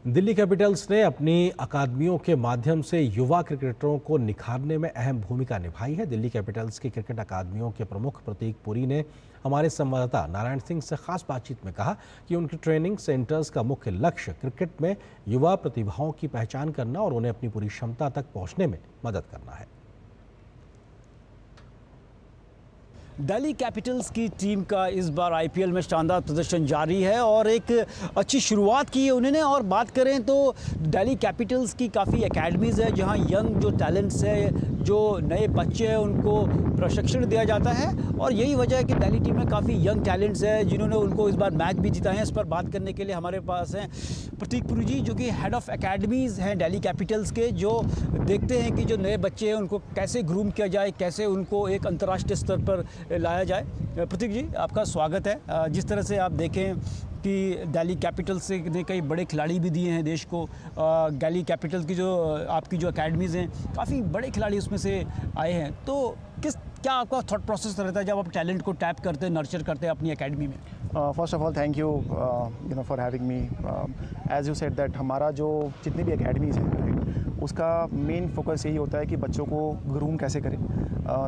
Delhi Capitals ने अपनी अकादमियों के माध्यम से युवा क्रिकेटरों को निखारने में अहम भूमिका निभाई है। दिल्ली कैपिटल्स की क्रिकेट अकादमियों के प्रमुख प्रतीक पुरी ने हमारे संवाददाता नारायण सिंह से खास बातचीत में कहा कि उनके ट्रेनिंग सेंटर्स का मुख्य लक्ष्य क्रिकेट में युवा प्रतिभाओं की पहचान करना और उन्हें अपनी पूरी क्षमता तक पहुंचने में मदद करना है। दिल्ली कैपिटल्स की टीम का इस बार आईपीएल में शानदार प्रदर्शन जारी है और एक अच्छी शुरुआत की है उन्होंने। और बात करें तो दिल्ली कैपिटल्स की काफ़ी एकेडमीज़ है जहां यंग जो टैलेंट्स है, जो नए बच्चे हैं, उनको प्रशिक्षण दिया जाता है। और यही वजह है कि दिल्ली टीम में काफ़ी यंग टैलेंट्स है जिन्होंने उनको इस बार मैच भी जीता है। इस पर बात करने के लिए हमारे पास हैं प्रतीक पुरी जी, जो कि हेड ऑफ़ एकेडमीज़ हैं दिल्ली कैपिटल्स के, जो देखते हैं कि जो नए बच्चे हैं उनको कैसे ग्रूम किया जाए, कैसे उनको एक अंतर्राष्ट्रीय स्तर पर लाया जाए। प्रतीक जी, आपका स्वागत है। जिस तरह से आप देखें कि दिल्ली कैपिटल्स से ने कई बड़े खिलाड़ी भी दिए हैं देश को। दिल्ली कैपिटल्स की जो आपकी जो एकेडमीज़ हैं, काफ़ी बड़े खिलाड़ी उसमें से आए हैं, तो क्या आपका थॉट प्रोसेस रहता है जब आप टैलेंट को टैप करते हैं, नर्चर करते हैं अपनी एकेडमी में? First of all thank you for having me. As you said that हमारा जो जितनी भी एकेडमीज़ हैं उसका मेन फोकस यही होता है कि बच्चों को ग्रूम कैसे करें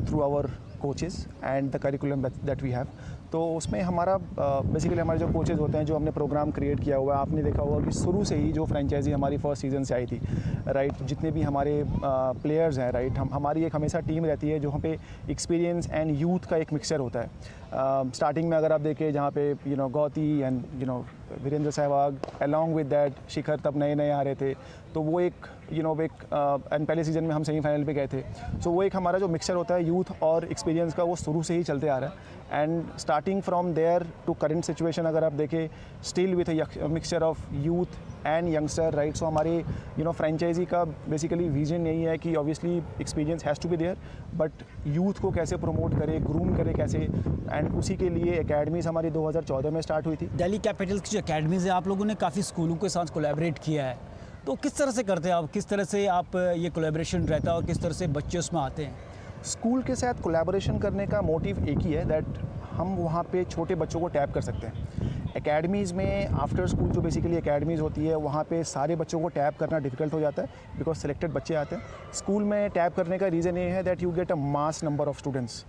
through our coaches and the curriculum that we have. तो उसमें हमारा बेसिकली हमारे जो कोचेज़ होते हैं, जो हमने प्रोग्राम क्रिएट किया हुआ है, आपने देखा होगा कि शुरू से ही जो फ्रेंचाइजी हमारी फर्स्ट सीज़न से आई थी, राइट, जितने भी हमारे प्लेयर्स हैं, राइट, हमारी एक हमेशा टीम रहती है जहाँ पे एक्सपीरियंस एंड यूथ का एक मिक्सचर होता है। स्टार्टिंग में अगर आप देखें जहाँ पे Gauti and Virender Sehwag along with that Shikhar तब नए नए आ रहे थे, तो वो एक एंड पहले सीज़न में हम सेमीफाइनल पे गए थे। सो वो एक हमारा जो मिक्सचर होता है यूथ और एक्सपीरियंस का, वो शुरू से ही चलते आ रहा है। And starting from there to current situation अगर आप देखें, still with a mixture of youth and youngster, right. So हमारे फ्रेंचाइजी का बेसिकली विजन यही है कि obviously experience has to be there, but youth को कैसे प्रमोट करे, ग्रूम करे कैसे, एंड उसी के लिए एकेडमीज़ हमारी 2014 में स्टार्ट हुई थी। दिल्ली कैपिटल्स की जो एकेडमीज़ है, आप लोगों ने काफ़ी स्कूलों के साथ कोलैबोरेट किया है, तो किस तरह से करते हैं आप, किस तरह से आप ये कोलैबोरेशन रहता है और किस तरह से बच्चे उसमें आते हैं? स्कूल के साथ कोलैबोरेशन करने का मोटिव एक ही है, दैट हम वहाँ पे छोटे बच्चों को टैप कर सकते हैं। एकेडमीज़ में आफ्टर स्कूल जो बेसिकली एकेडमीज़ होती है, वहाँ पे सारे बच्चों को टैप करना डिफ़िकल्ट हो जाता है बिकॉज सिलेक्टेड बच्चे आते हैं। स्कूल में टैप करने का रीज़न ये है that you get a mass number of students.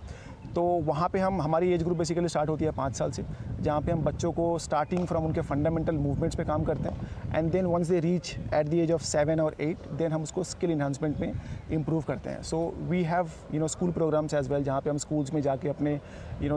तो वहाँ पे हमारी एज ग्रुप बेसिकली स्टार्ट होती है 5 साल से, जहाँ पे हम बच्चों को स्टार्टिंग फ्रॉम उनके फंडामेंटल मूवमेंट्स पे काम करते हैं, and then once they reach at the age of 7 और 8 देन हम उसको स्किल इन्हांसमेंट में इम्प्रूव करते हैं। So we have school programs as well, जहाँ पे हम स्कूल्स में जाके अपने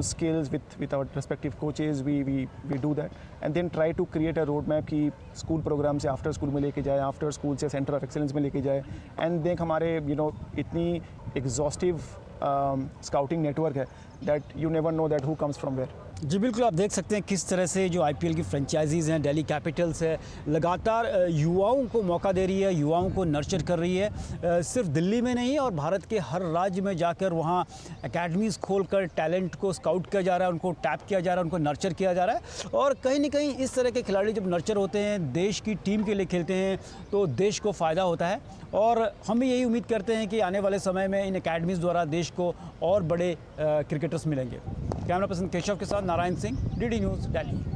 skills with our respective coaches we do that and then try to create a road map कि स्कूल प्रोग्राम से आफ्टर स्कूल में लेके जाए, आफ्टर स्कूल से सेंटर ऑफ एक्सेलेंस में लेके जाए। एंड देख हमारे इतनी एग्जॉस्टिव स्काउटिंग नेटवर्क है that you never know that who comes from where. जी बिल्कुल, आप देख सकते हैं किस तरह से जो आईपीएल की फ्रेंचाइजीज़ हैं, दिल्ली कैपिटल्स है, लगातार युवाओं को मौका दे रही है, युवाओं को नर्चर कर रही है। सिर्फ दिल्ली में नहीं और भारत के हर राज्य में जाकर वहाँ एकेडमीज़ खोलकर टैलेंट को स्काउट किया जा रहा है, उनको टैप किया जा रहा है, उनको नर्चर किया जा रहा है। और कहीं ना कहीं इस तरह के खिलाड़ी जब नर्चर होते हैं, देश की टीम के लिए खेलते हैं, तो देश को फ़ायदा होता है। और हम भी यही उम्मीद करते हैं कि आने वाले समय में इन एकेडमीज़ द्वारा देश को और बड़े क्रिकेटर्स मिलेंगे। कैमरा पर्सन केशव के साथ नारायण सिंह, डीडी न्यूज़, दिल्ली।